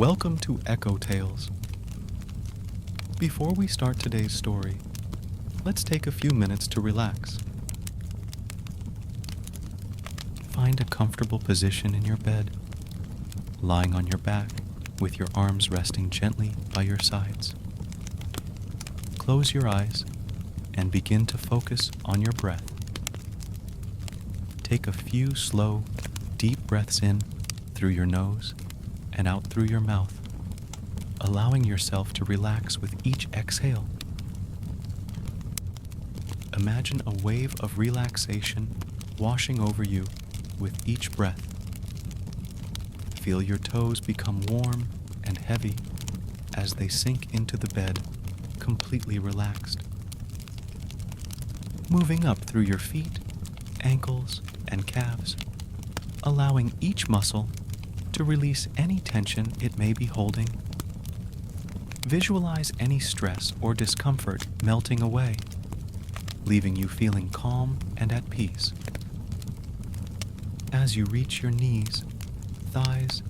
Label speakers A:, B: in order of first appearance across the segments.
A: Welcome to Echo Tales. Before we start today's story, let's take a few minutes to relax. Find a comfortable position in your bed, lying on your back with your arms resting gently by your sides. Close your eyes and begin to focus on your breath. Take a few slow, deep breaths in through your nose and out through your mouth, allowing yourself to relax with each exhale. Imagine a wave of relaxation washing over you with each breath. Feel your toes become warm and heavy as they sink into the bed, completely relaxed. Moving up through your feet, ankles, and calves, allowing each muscle to release any tension it may be holding. Visualize any stress or discomfort melting away, leaving you feeling calm and at peace. As you reach your knees, thighs,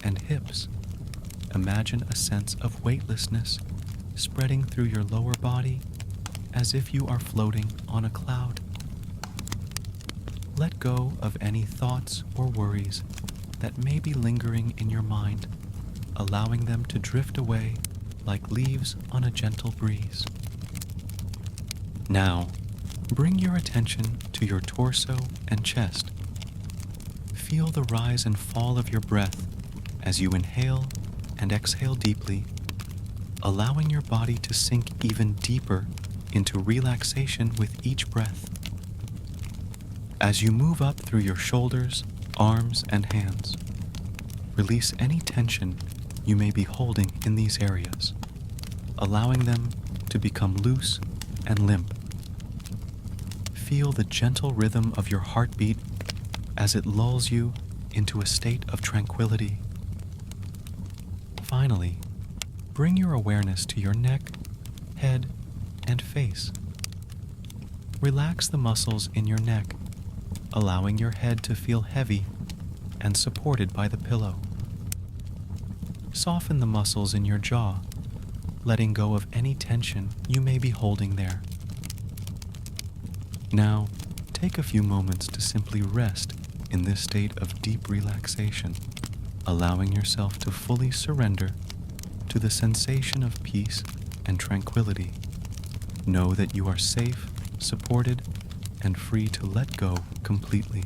A: and hips, imagine a sense of weightlessness spreading through your lower body as if you are floating on a cloud. Let go of any thoughts or worries that may be lingering in your mind, allowing them to drift away like leaves on a gentle breeze. Now, bring your attention to your torso and chest. Feel the rise and fall of your breath as you inhale and exhale deeply, allowing your body to sink even deeper into relaxation with each breath. As you move up through your shoulders, arms, and hands, release any tension you may be holding in these areas, allowing them to become loose and limp. Feel the gentle rhythm of your heartbeat as it lulls you into a state of tranquility. Finally, bring your awareness to your neck, head, and face. Relax the muscles in your neck, allowing your head to feel heavy and supported by the pillow. Soften the muscles in your jaw, letting go of any tension you may be holding there. Now, take a few moments to simply rest in this state of deep relaxation, allowing yourself to fully surrender to the sensation of peace and tranquility. Know that you are safe, supported, and free to let go completely.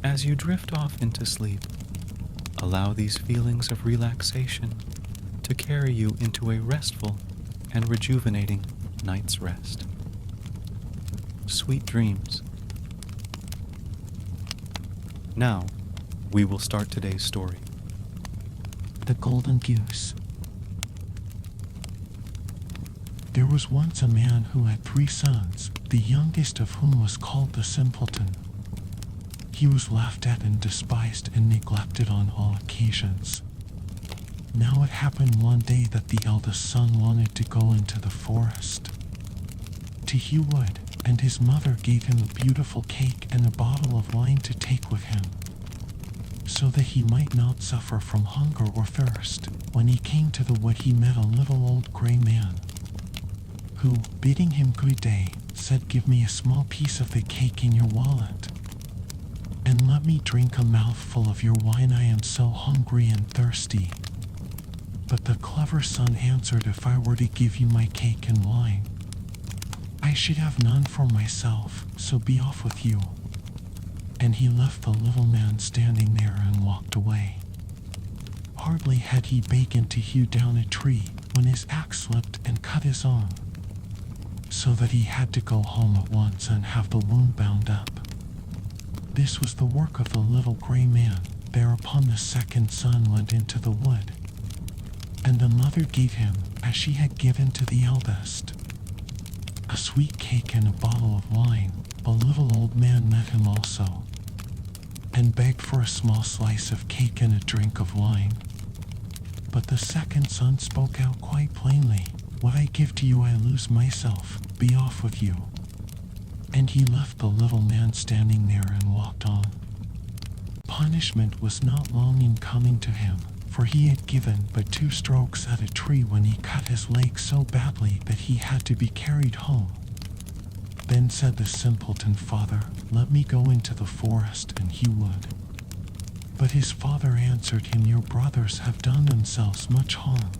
A: As you drift off into sleep, allow these feelings of relaxation to carry you into a restful and rejuvenating night's rest. Sweet dreams. Now, we will start today's story.
B: The Golden Goose. There was once a man who had 3 sons, the youngest of whom was called the Simpleton. He was laughed at and despised and neglected on all occasions. Now it happened one day that the eldest son wanted to go into the forest to hew wood, and his mother gave him a beautiful cake and a bottle of wine to take with him, so that he might not suffer from hunger or thirst. When he came to the wood, he met a little old gray man, who, bidding him good day, said, "Give me a small piece of the cake in your wallet, and let me drink a mouthful of your wine. I am so hungry and thirsty." But the clever son answered, "If I were to give you my cake and wine, I should have none for myself, so be off with you." And he left the little man standing there and walked away. Hardly had he begun to hew down a tree when his axe slipped and cut his arm, so that he had to go home at once and have the wound bound up. This was the work of the little gray man. Thereupon the second son went into the wood, and the mother gave him, as she had given to the eldest, a sweet cake and a bottle of wine. The little old man met him also, and begged for a small slice of cake and a drink of wine. But the second son spoke out quite plainly, "What I give to you I lose myself, be off with you." And he left the little man standing there and walked on. Punishment was not long in coming to him, for he had given but 2 strokes at a tree when he cut his leg so badly that he had to be carried home. Then said the simpleton, "Father, let me go into the forest," and he would. But his father answered him, "Your brothers have done themselves much harm.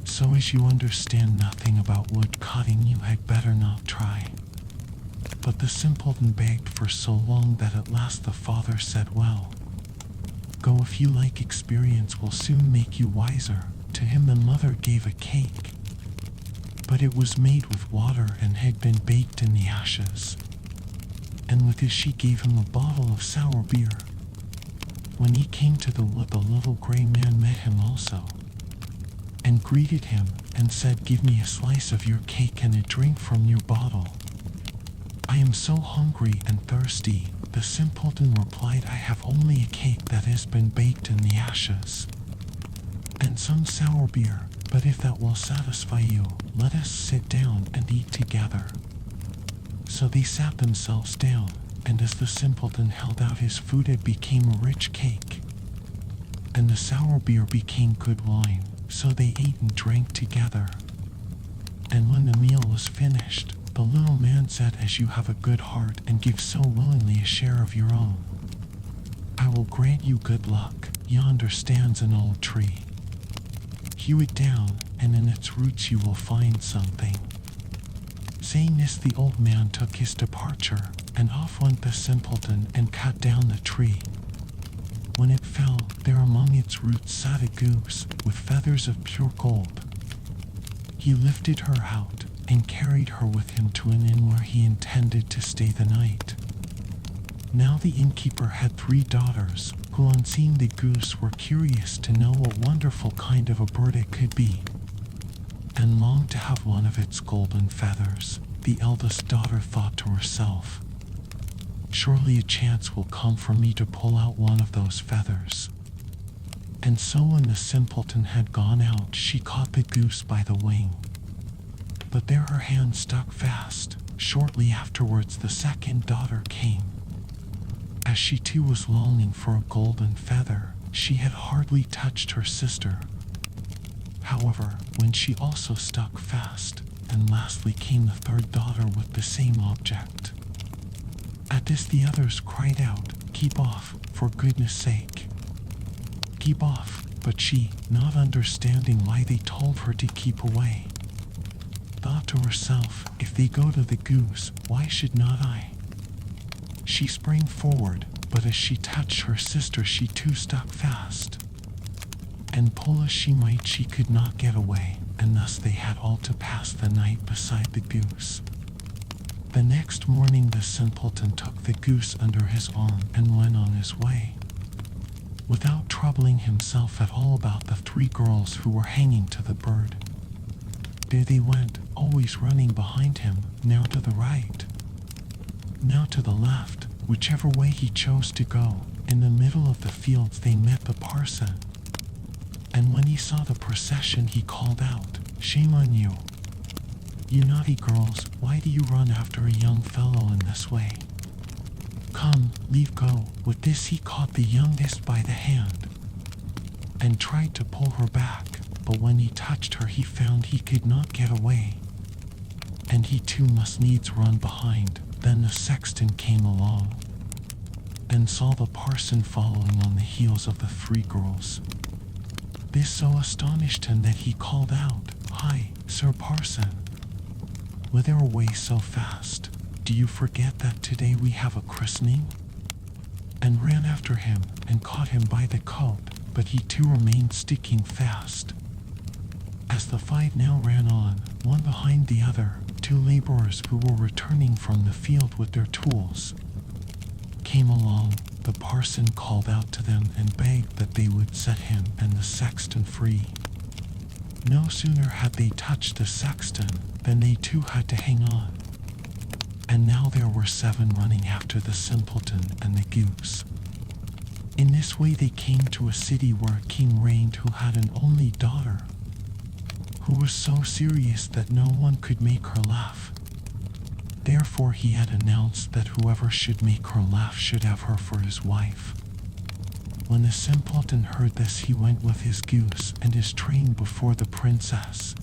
B: So as you understand nothing about wood cutting, you had better not try." But the simpleton begged for so long that at last the father said, "Well, go, if you like. Experience will soon make you wiser." To him the mother gave a cake, but it was made with water and had been baked in the ashes. And with this she gave him a bottle of sour beer. When he came to the wood, the little gray man met him also, and greeted him and said, "Give me a slice of your cake and a drink from your bottle. I am so hungry and thirsty." The simpleton replied, "I have only a cake that has been baked in the ashes, and some sour beer, but if that will satisfy you, let us sit down and eat together." So they sat themselves down, and as the simpleton held out his food, it became a rich cake, and the sour beer became good wine. So they ate and drank together. And when the meal was finished, the little man said, "As you have a good heart and give so willingly a share of your own, I will grant you good luck. Yonder stands an old tree. Hew it down, and in its roots you will find something." Saying this, the old man took his departure, and off went the simpleton and cut down the tree. When it fell, there among its roots sat a goose with feathers of pure gold. He lifted her out and carried her with him to an inn where he intended to stay the night. Now the innkeeper had 3 daughters, who on seeing the goose were curious to know what wonderful kind of a bird it could be, and longed to have one of its golden feathers. The eldest daughter thought to herself, "Surely a chance will come for me to pull out one of those feathers." And so when the simpleton had gone out, she caught the goose by the wing. But there her hand stuck fast. Shortly afterwards the second daughter came. As she too was longing for a golden feather, she had hardly touched her sister, however, when she also stuck fast, and lastly came the third daughter with the same object. At this the others cried out, "Keep off, for goodness sake! Keep off!" But she, not understanding why they told her to keep away, thought to herself, "If they go to the goose, why should not I?" She sprang forward, but as she touched her sister she too stuck fast, and pull as she might she could not get away, and thus they had all to pass the night beside the goose. The next morning the simpleton took the goose under his arm and went on his way, without troubling himself at all about the 3 girls who were hanging to the bird. There they went, always running behind him, now to the right, now to the left, whichever way he chose to go. In the middle of the fields they met the parson, and when he saw the procession he called out, "Shame on you! You naughty girls, why do you run after a young fellow in this way? Come, leave go." With this he caught the youngest by the hand, and tried to pull her back, but when he touched her he found he could not get away, and he too must needs run behind. Then the sexton came along, and saw the parson following on the heels of the 3 girls. This so astonished him that he called out, "Hi, Sir Parson, whither away so fast? Do you forget that today we have a christening?" And ran after him and caught him by the coat, but he too remained sticking fast. As the 5 now ran on, one behind the other, 2 laborers who were returning from the field with their tools came along. The parson called out to them and begged that they would set him and the sexton free. No sooner had they touched the sexton than they too had to hang on, and now there were 7 running after the simpleton and the goose. In this way they came to a city where a king reigned who had an only daughter, who was so serious that no one could make her laugh. Therefore he had announced that whoever should make her laugh should have her for his wife. When the simpleton heard this, he went with his goose and his train before the princess.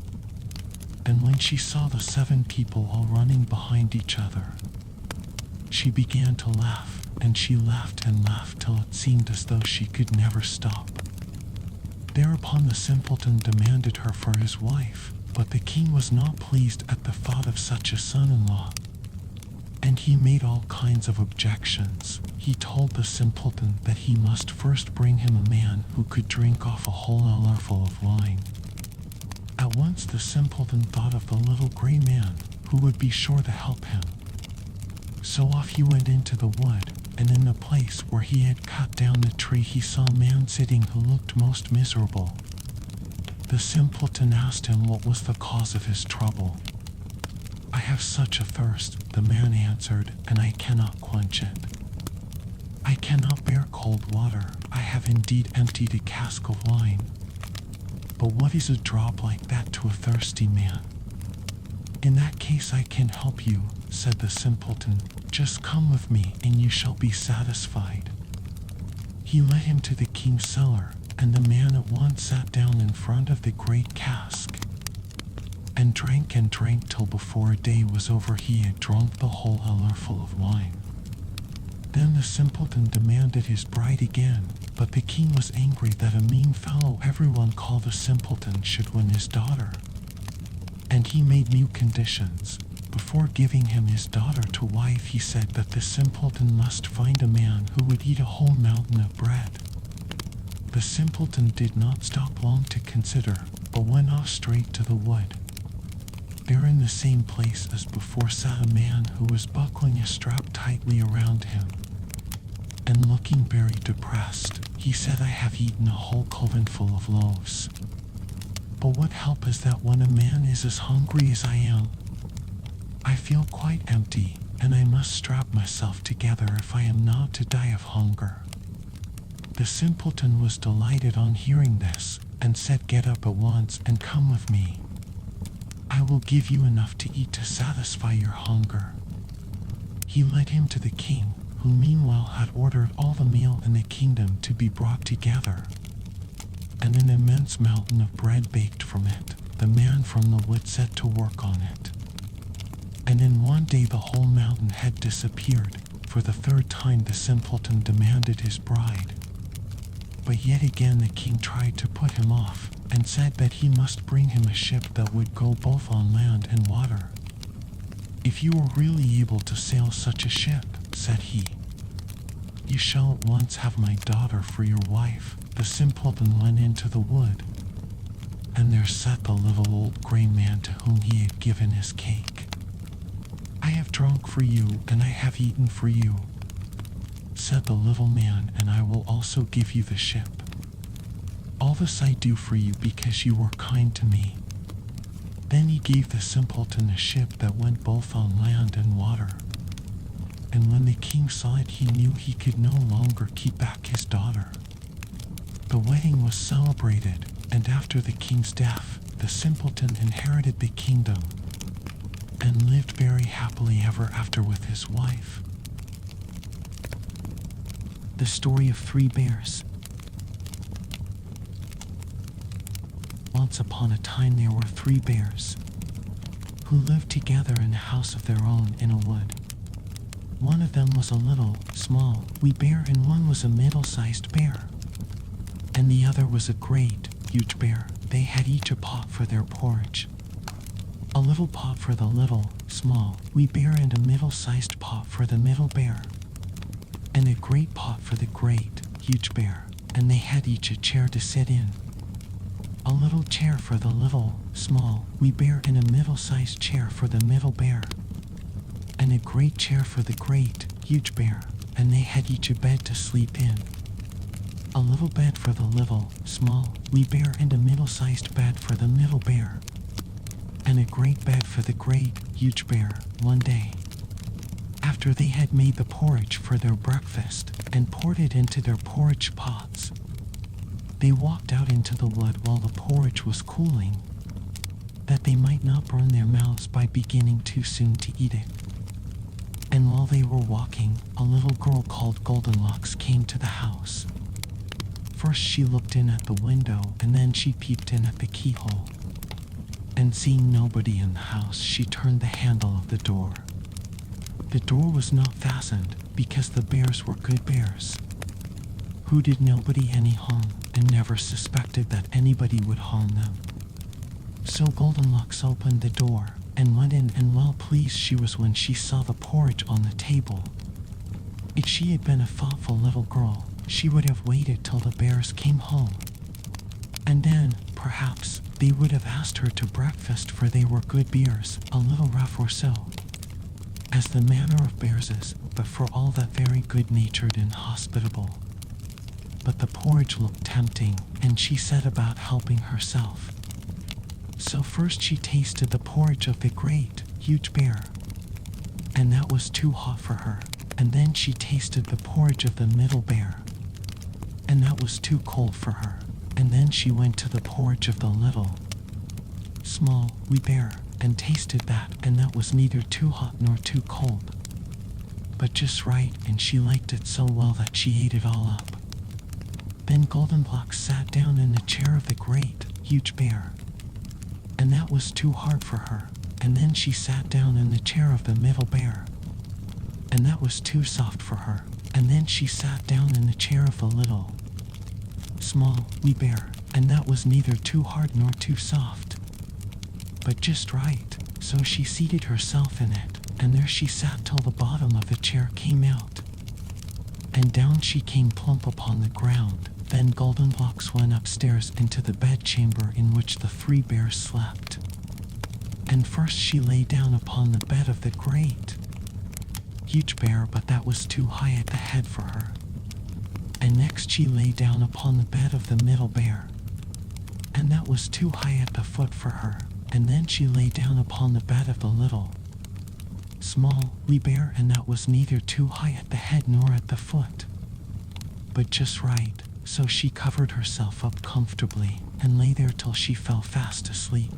B: And when she saw the 7 people all running behind each other, she began to laugh, and she laughed and laughed till it seemed as though she could never stop. Thereupon the simpleton demanded her for his wife, but the king was not pleased at the thought of such a son-in-law, and he made all kinds of objections. He told the simpleton that he must first bring him a man who could drink off a whole ellerful of wine. At once the simpleton thought of the little gray man, who would be sure to help him. So off he went into the wood, and in the place where he had cut down the tree he saw a man sitting who looked most miserable. The simpleton asked him what was the cause of his trouble. "I have such a thirst," the man answered, "and I cannot quench it. I cannot bear cold water. I have indeed emptied a cask of wine. But what is a drop like that to a thirsty man?" "In that case I can help you," said the simpleton. "Just come with me and you shall be satisfied." He led him to the king's cellar, and the man at once sat down in front of the great cask, and drank till before a day was over he had drunk the whole ellerful of wine. Then the simpleton demanded his bride again, but the king was angry that a mean fellow everyone called a simpleton should win his daughter. And he made new conditions. Before giving him his daughter to wife, he said that the simpleton must find a man who would eat a whole mountain of bread. The simpleton did not stop long to consider, but went off straight to the wood. There in the same place as before sat a man who was buckling a strap tightly around him, and looking very depressed. He said, "I have eaten a whole covenful of loaves. But what help is that when a man is as hungry as I am? I feel quite empty, and I must strap myself together if I am not to die of hunger." The simpleton was delighted on hearing this, and said, "Get up at once and come with me. I will give you enough to eat to satisfy your hunger." He led him to the king, who meanwhile had ordered all the meal in the kingdom to be brought together, and an immense mountain of bread baked from it. The man from the wood set to work on it, and in one day the whole mountain had disappeared. For the 3rd time the simpleton demanded his bride, but yet again the king tried to put him off, and said that he must bring him a ship that would go both on land and water. "If you are really able to sail such a ship," said he, "you shall at once have my daughter for your wife." The simpleton went into the wood, and there sat the little old gray man to whom he had given his cake. "I have drunk for you, and I have eaten for you," said the little man, "and I will also give you the ship. All this I do for you because you were kind to me." Then he gave the simpleton a ship that went both on land and water. And when the king saw it, he knew he could no longer keep back his daughter. The wedding was celebrated, and after the king's death, the simpleton inherited the kingdom and lived very happily ever after with his wife.
C: The story of 3 bears. Once upon a time there were 3 bears who lived together in a house of their own in a wood. One of them was a little, small, wee bear, and one was a middle-sized bear, and the other was a great, huge bear. They had each a pot for their porridge. A little pot for the little, small, wee bear, and a middle-sized pot for the middle bear, and a great pot for the great, huge bear, and they had each a chair to sit in. A little chair for the little, small, wee bear, and a middle-sized chair for the middle bear, and a great chair for the great, huge bear, and they had each a bed to sleep in. A little bed for the little, small, wee bear, and a middle-sized bed for the middle bear, and a great bed for the great, huge bear. One day, after they had made the porridge for their breakfast and poured it into their porridge pots, they walked out into the wood while the porridge was cooling, that they might not burn their mouths by beginning too soon to eat it. And while they were walking, a little girl called Golden came to the house. First she looked in at the window, and then she peeped in at the keyhole. And seeing nobody in the house, she turned the handle of the door. The door was not fastened, because the bears were good bears, who did nobody any harm and never suspected that anybody would harm them. So Goldenlocks opened the door and went in, and well pleased she was when she saw the porridge on the table. If she had been a thoughtful little girl, she would have waited till the bears came home, and then, perhaps, they would have asked her to breakfast, for they were good bears, a little rough or so, as the manner of bears is, but for all that very good-natured and hospitable. But the porridge looked tempting, and she set about helping herself. So first she tasted the porridge of the great, huge bear, and that was too hot for her. And then she tasted the porridge of the middle bear, and that was too cold for her. And then she went to the porridge of the little, small, wee bear, and tasted that, and that was neither too hot nor too cold, but just right, and she liked it so well that she ate it all up. Then Goldenlocks sat down in the chair of the great, huge bear, and that was too hard for her. And then she sat down in the chair of the middle bear, and that was too soft for her. And then she sat down in the chair of the little, small, wee bear, and that was neither too hard nor too soft, but just right. So she seated herself in it, and there she sat till the bottom of the chair came out, and down she came plump upon the ground. Then Goldenlocks went upstairs into the bedchamber in which the three bears slept, and first she lay down upon the bed of the great, huge bear, but that was too high at the head for her. And next she lay down upon the bed of the middle bear, and that was too high at the foot for her. And then she lay down upon the bed of the little, small, wee bear, and that was neither too high at the head nor at the foot, but just right. So she covered herself up comfortably and lay there till she fell fast asleep.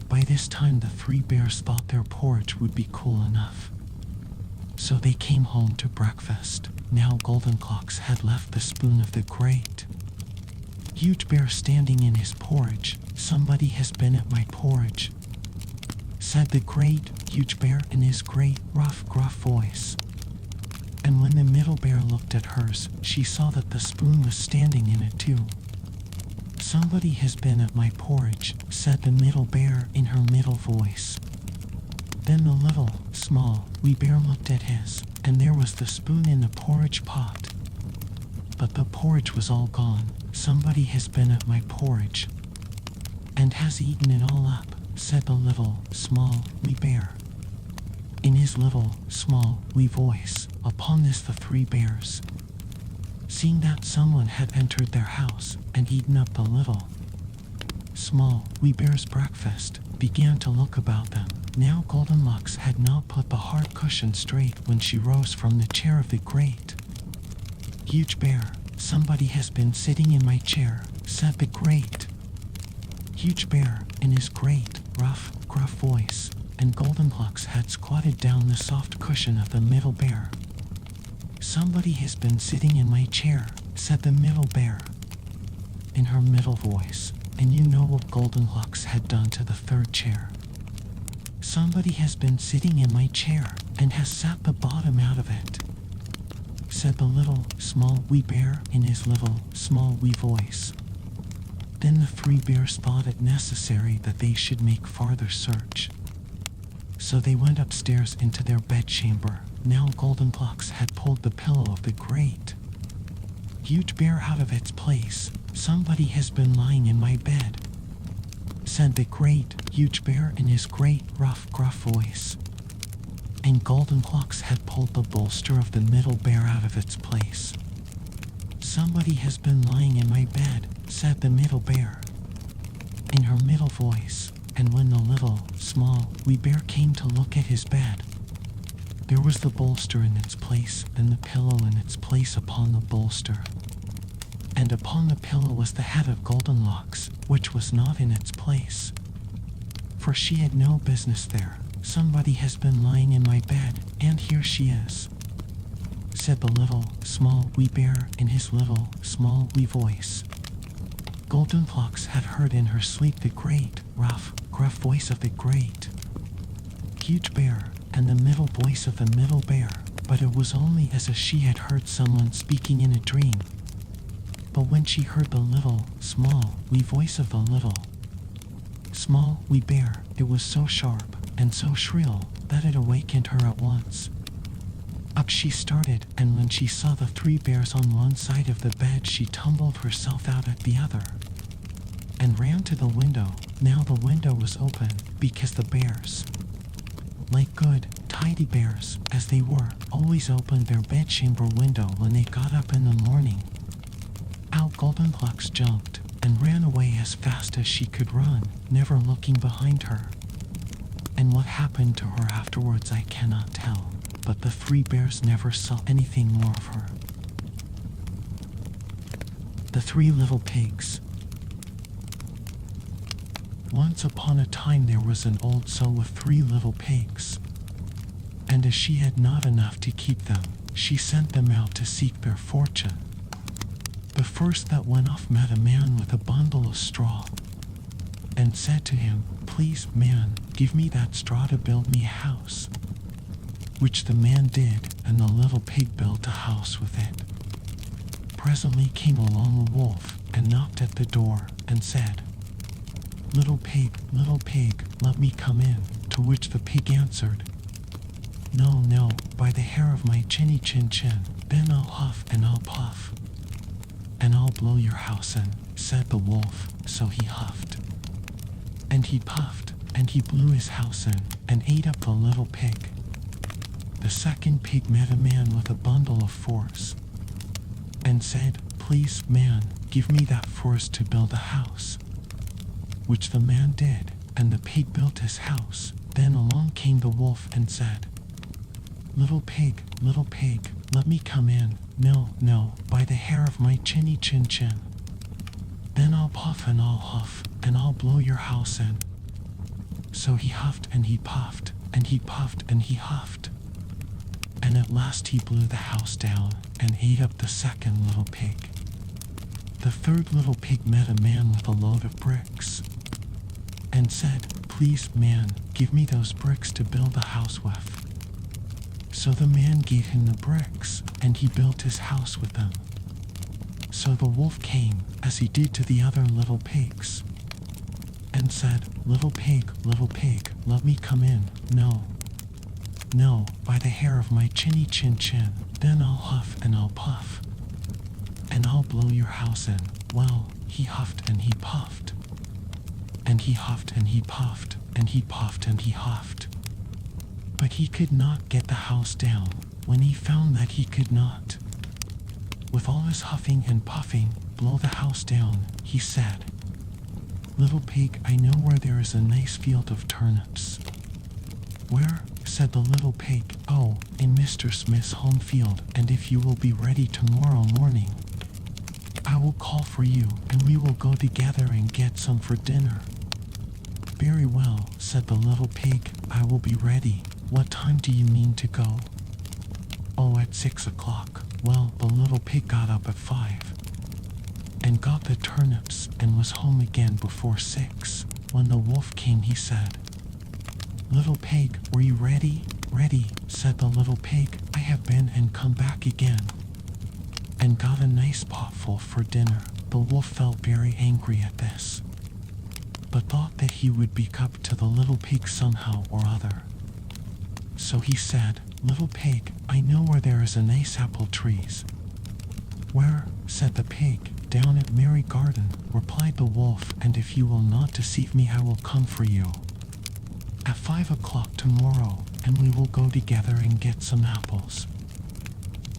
C: By this time the three bears thought their porridge would be cool enough, so they came home to breakfast. Now Goldenlocks had left the spoon of the great, huge bear standing in his porridge. "Somebody has been at my porridge," said the great, huge bear in his great, rough, gruff voice. And when the middle bear looked at hers, she saw that the spoon was standing in it too. "Somebody has been at my porridge," said the middle bear in her middle voice. Then the little, small, wee bear looked at his, and there was the spoon in the porridge pot, but the porridge was all gone. "Somebody has been at my porridge, and has eaten it all up," said the little, small, wee bear in his little, small, wee voice. Upon this the three bears, seeing that someone had entered their house and eaten up the little, small, wee bear's breakfast, began to look about them. Now Goldenlocks had not put the hard cushion straight when she rose from the chair of the great, huge bear. "Somebody has been sitting in my chair," said the great, huge bear in his great, rough, gruff voice, and Goldenlocks had squatted down the soft cushion of the middle bear. "Somebody has been sitting in my chair," said the middle bear in her middle voice, and you know what Goldenlocks had done to the third chair. "Somebody has been sitting in my chair and has sat the bottom out of it," said the little, small, wee bear in his little, small, wee voice. Then the three bears thought it necessary that they should make farther search, so they went upstairs into their bedchamber. Now Goldenlocks had pulled the pillow of the great, huge bear out of its place. "Somebody has been lying in my bed," said the great, huge bear in his great, rough, gruff voice. And Goldenlocks had pulled the bolster of the middle bear out of its place. "Somebody has been lying in my bed," said the middle bear in her middle voice. And when the little, small, wee bear came to look at his bed, there was the bolster in its place, and the pillow in its place upon the bolster. And upon the pillow was the head of Goldenlocks, which was not in its place, for she had no business there. "Somebody has been lying in my bed, and here she is," said the little, small, wee bear in his little, small, wee voice. Golden Clocks had heard in her sleep the great, rough, gruff voice of the great, huge bear, and the middle voice of the middle bear, but it was only as if she had heard someone speaking in a dream. But when she heard the little, small, wee voice of the little, small, wee bear, it was so sharp and so shrill that it awakened her at once. Up she started, and when she saw the three bears on one side of the bed, she tumbled herself out at the other and ran to the window. Now the window was open because the bears, like good, tidy bears as they were, always opened their bedchamber window when they got up in the morning. Out Golden Clocks jumped and ran away as fast as she could run, never looking behind her. And what happened to her afterwards I cannot tell, but the three bears never saw anything more of her. The Three Little Pigs. Once upon a time there was an old sow with 3 little pigs, and as she had not enough to keep them, she sent them out to seek their fortune. The first that went off met a man with a bundle of straw, and said to him, "Please, man, give me that straw to build me a house." Which the man did, and the little pig built a house with it. Presently came along a wolf, and knocked at the door, and said, little pig, let me come in." To which the pig answered, "No, no, by the hair of my chinny chin chin, then I'll huff and I'll puff, and I'll blow your house in," said the wolf. So he huffed, and he puffed, and he blew his house in, and ate up the little pig. The second pig met a man with a bundle of force, and said, "Please, man, give me that force to build a house." Which the man did, and the pig built his house. Then along came the wolf and said, little pig, let me come in." "No, no, by the hair of my chinny chin chin, then I'll puff and I'll huff, and I'll blow your house in." So he huffed and he puffed, and he puffed and he huffed, and at last he blew the house down and ate up the second little pig. The third little pig met a man with a load of bricks, and said, "Please, man, give me those bricks to build a house with." So the man gave him the bricks, and he built his house with them. So the wolf came, as he did to the other little pigs, and said, little pig, let me come in." "No, no, by the hair of my chinny chin chin, then I'll huff and I'll puff, and I'll blow your house in." Well, he huffed and he puffed, and he huffed and he puffed, and he puffed and he huffed, but he could not get the house down. When he found that he could not, with all his huffing and puffing, blow the house down, he said, "Little pig, I know where there is a nice field of turnips." "Where?" said the little pig. "Oh, in Mr. Smith's home field, and if you will be ready tomorrow morning, I will call for you, and we will go together and get some for dinner." "Very well," said the little pig, "I will be ready. What time do you mean to go?" "Oh, at 6 o'clock. Well, the little pig got up at 5, and got the turnips, and was home again before 6. When the wolf came, he said, "Little pig, were you ready?" "Ready," said the little pig. "I have been and come back again, and got a nice potful for dinner." The wolf felt very angry at this, but thought that he would be up to the little pig somehow or other. So he said, "Little pig, I know where there is a nice apple trees." "Where?" said the pig. "Down at Mary Garden," replied the wolf, "and if you will not deceive me, I will come for you at 5 o'clock tomorrow, and we will go together and get some apples."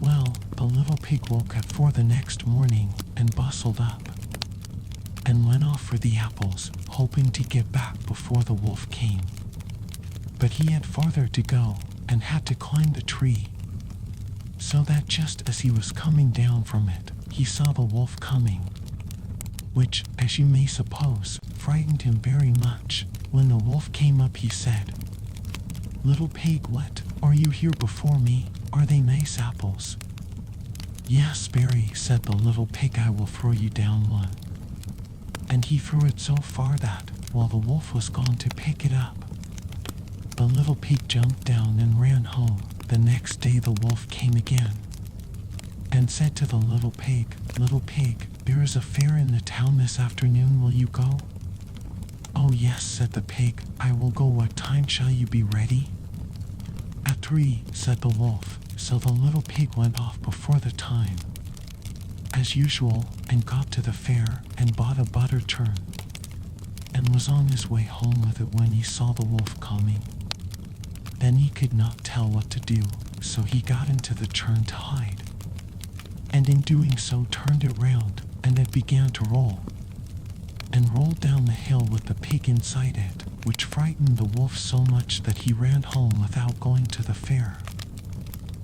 C: Well, the little pig woke at 4 the next morning, and bustled up, and went off for the apples, hoping to get back before the wolf came. But he had farther to go, and had to climb the tree, so that just as he was coming down from it, he saw the wolf coming, which, as you may suppose, frightened him very much. When the wolf came up, he said, "Little pig, what? Are you here before me? Are they nice apples?"
B: "Yes, Berry," said the little pig, "I will throw you down one." And he threw it so far that, while the wolf was gone to pick it up, the little pig jumped down and ran home. The next day the wolf came again and said to the little pig, "Little pig, there is a fair in the town this afternoon. Will you go?" "Oh yes," said the pig, "I will go. What time shall you be ready?" "At 3," said the wolf. So the little pig went off before the time, as usual, and got to the fair and bought a butter churn, and was on his way home with it when he saw the wolf coming. Then he could not tell what to do, so he got into the churn to hide, and in doing so turned it round, and it began to roll, and rolled down the hill with the pig inside it, which frightened the wolf so much that he ran home without going to the fair.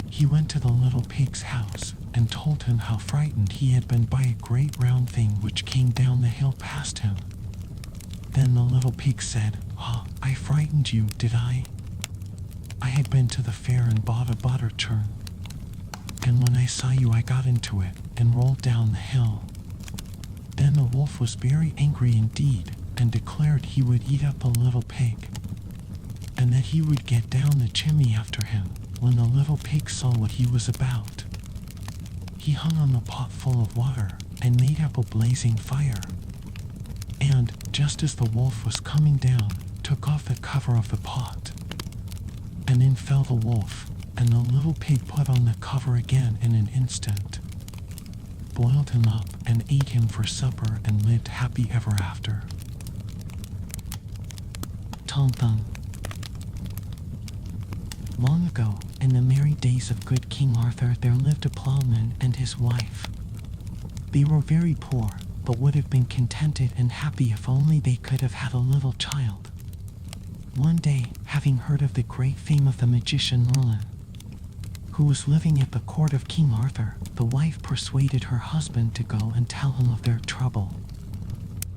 B: He went to the little pig's house and told him how frightened he had been by a great round thing which came down the hill past him. Then the little pig said, "Ah, I frightened you, did I? I had been to the fair and bought a butter churn, and when I saw you I got into it and rolled down the hill." Then the wolf was very angry indeed, and declared he would eat up the little pig, and that he would get down the chimney after him. When the little pig saw what he was about, he hung on the pot full of water and made up a blazing fire, and, just as the wolf was coming down, took off the cover of the pot, and in fell the wolf, and the little pig put on the cover again in an instant, boiled him up and ate him for supper, and lived happy ever after.
C: Tom Thumb. Long ago, in the merry days of good King Arthur, there lived a plowman and his wife. They were very poor, but would have been contented and happy if only they could have had a little child. One day, having heard of the great fame of the magician Merlin, who was living at the court of King Arthur, the wife persuaded her husband to go and tell him of their trouble.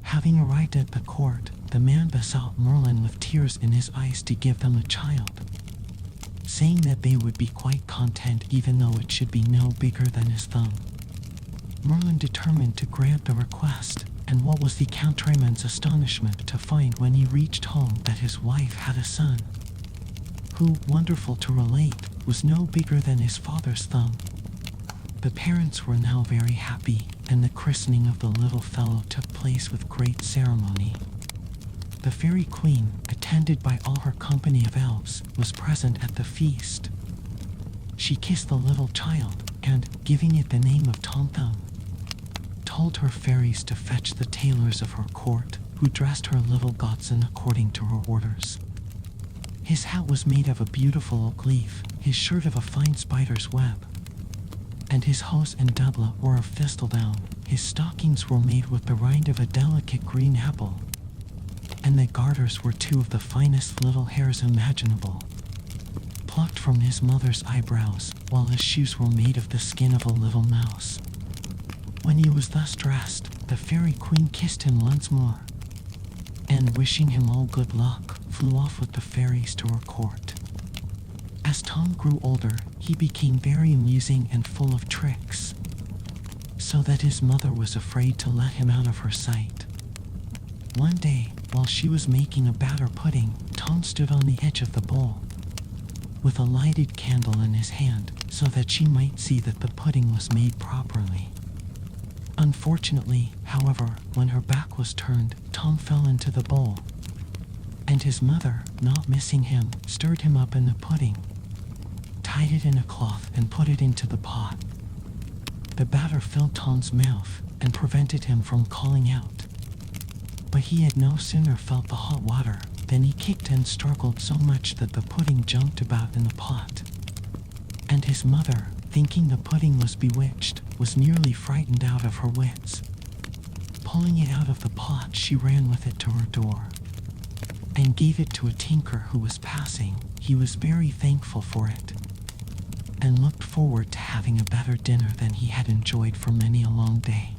C: Having arrived at the court, the man besought Merlin with tears in his eyes to give them a child, saying that they would be quite content even though it should be no bigger than his thumb. Merlin determined to grant the request, and what was the countryman's astonishment to find when he reached home that his wife had a son, who, wonderful to relate, was no bigger than his father's thumb. The parents were now very happy, and the christening of the little fellow took place with great ceremony. The fairy queen, attended by all her company of elves, was present at the feast. She kissed the little child, and, giving it the name of Tom Thumb, told her fairies to fetch the tailors of her court, who dressed her little godson according to her orders. His hat was made of a beautiful oak leaf, his shirt of a fine spider's web, and his hose and doublet were of thistledown. His stockings were made with the rind of a delicate green apple, and the garters were two of the finest little hairs imaginable, plucked from his mother's eyebrows, while his shoes were made of the skin of a little mouse. When he was thus dressed, the fairy queen kissed him once more, and wishing him all good luck, flew off with the fairies to her court. As Tom grew older, he became very amusing and full of tricks, so that his mother was afraid to let him out of her sight. One day, while she was making a batter pudding, Tom stood on the edge of the bowl, with a lighted candle in his hand, so that she might see that the pudding was made properly. Unfortunately, however, when her back was turned, Tom fell into the bowl, and his mother, not missing him, stirred him up in the pudding, tied it in a cloth, and put it into the pot. The batter filled Tom's mouth and prevented him from calling out. But he had no sooner felt the hot water than he kicked and struggled so much that the pudding jumped about in the pot. And his mother, thinking the pudding was bewitched, was nearly frightened out of her wits. Pulling it out of the pot, she ran with it to her door and gave it to a tinker who was passing. He was very thankful for it, and looked forward to having a better dinner than he had enjoyed for many a long day.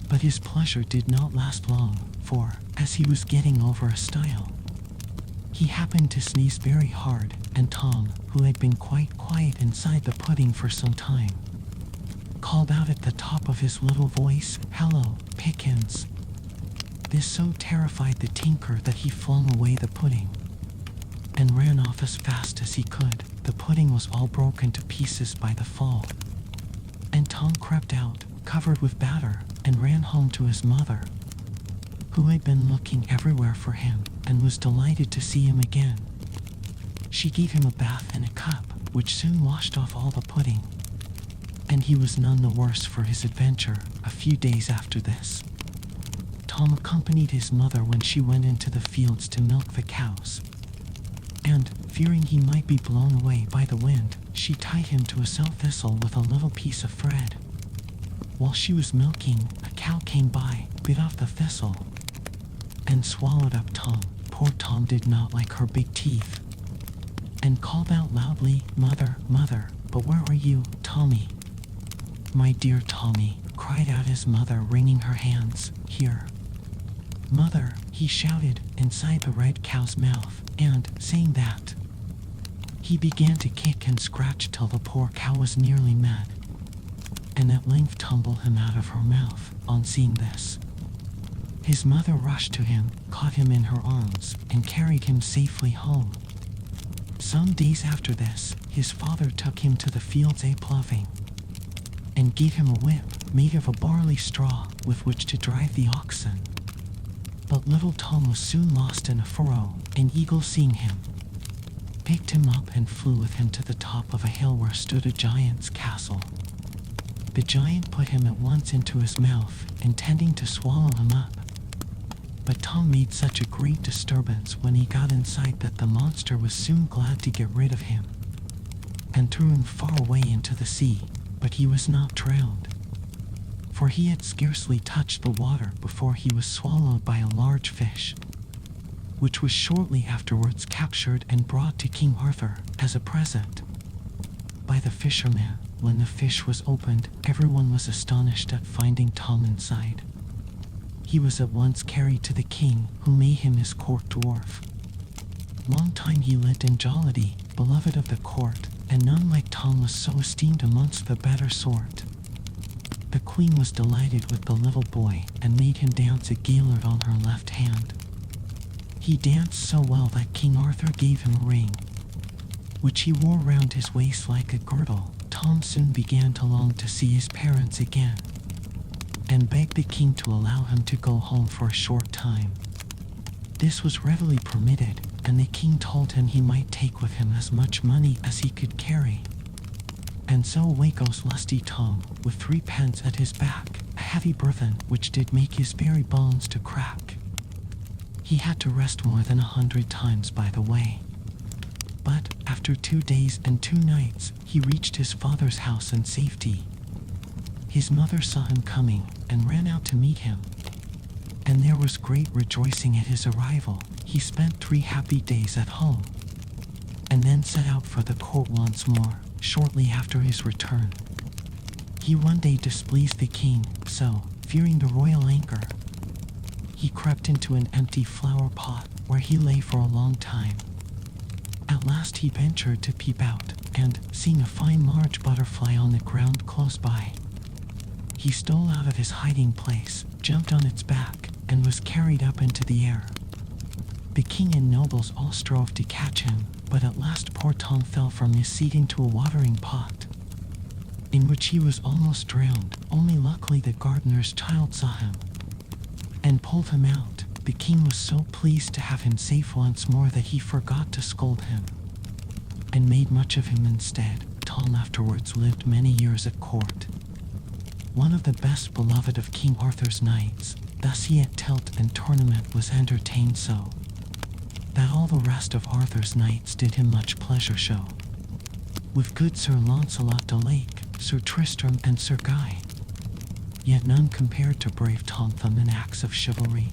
C: But his pleasure did not last long, for, as he was getting over a stile, he happened to sneeze very hard, and Tom, who had been quite quiet inside the pudding for some time, called out at the top of his little voice, "Hello, Pickens." This so terrified the tinker that he flung away the pudding and ran off as fast as he could. The pudding was all broken to pieces by the fall, and Tom crept out, covered with batter, and ran home to his mother, who had been looking everywhere for him and was delighted to see him again. She gave him a bath in a cup, which soon washed off all the pudding, and he was none the worse for his adventure. A few days after this, Tom accompanied his mother when she went into the fields to milk the cows, and, fearing he might be blown away by the wind, she tied him to a sow thistle with a little piece of thread. While she was milking, a cow came by, bit off the thistle, and swallowed up Tom. Poor Tom did not like her big teeth, and called out loudly, "Mother, mother, but where are you, Tommy?" "My dear Tommy," cried out his mother, wringing her hands, "here." "Mother," he shouted, inside the red cow's mouth, and, saying that, he began to kick and scratch till the poor cow was nearly mad, and at length tumbled him out of her mouth. On seeing this, his mother rushed to him, caught him in her arms, and carried him safely home. Some days after this, his father took him to the fields a-ploughing, and gave him a whip made of a barley straw with which to drive the oxen. But little Tom was soon lost in a furrow. An eagle, seeing him, picked him up and flew with him to the top of a hill where stood a giant's castle. The giant put him at once into his mouth, intending to swallow him up. But Tom made such a great disturbance when he got inside that the monster was soon glad to get rid of him, and threw him far away into the sea. But he was not drowned, for he had scarcely touched the water before he was swallowed by a large fish, which was shortly afterwards captured and brought to King Arthur as a present by the fisherman. When the fish was opened, everyone was astonished at finding Tom inside. He was at once carried to the king, who made him his court dwarf. Long time he lived in jollity, beloved of the court, and none like Tom was so esteemed amongst the better sort. The queen was delighted with the little boy, and made him dance a gallant on her left hand. He danced so well that King Arthur gave him a ring, which he wore round his waist like a girdle. Tom soon began to long to see his parents again, and begged the king to allow him to go home for a short time. This was readily permitted, and the king told him he might take with him as much money as he could carry. And so away goes lusty Tom, with 3 pence at his back, a heavy burthen which did make his very bones to crack. He had to rest more than 100 times by the way. But, after 2 days and 2 nights, he reached his father's house in safety. His mother saw him coming, and ran out to meet him, and there was great rejoicing at his arrival. He spent 3 happy days at home, and then set out for the court once more. Shortly after his return, he one day displeased the king, so, fearing the royal anger, he crept into an empty flower pot, where he lay for a long time. At last he ventured to peep out, and, seeing a fine large butterfly on the ground close by, he stole out of his hiding place, jumped on its back, and was carried up into the air. The king and nobles all strove to catch him, but at last poor Tom fell from his seat into a watering pot, in which he was almost drowned. Only luckily the gardener's child saw him, and pulled him out. The king was so pleased to have him safe once more that he forgot to scold him, and made much of him instead. Tom afterwards lived many years at court, one of the best beloved of King Arthur's knights. Thus he at tilt and tournament was entertained so, that all the rest of Arthur's knights did him much pleasure show, with good Sir Launcelot de Lake, Sir Tristram, and Sir Guy, yet none compared to brave Tom Thumb in acts of chivalry.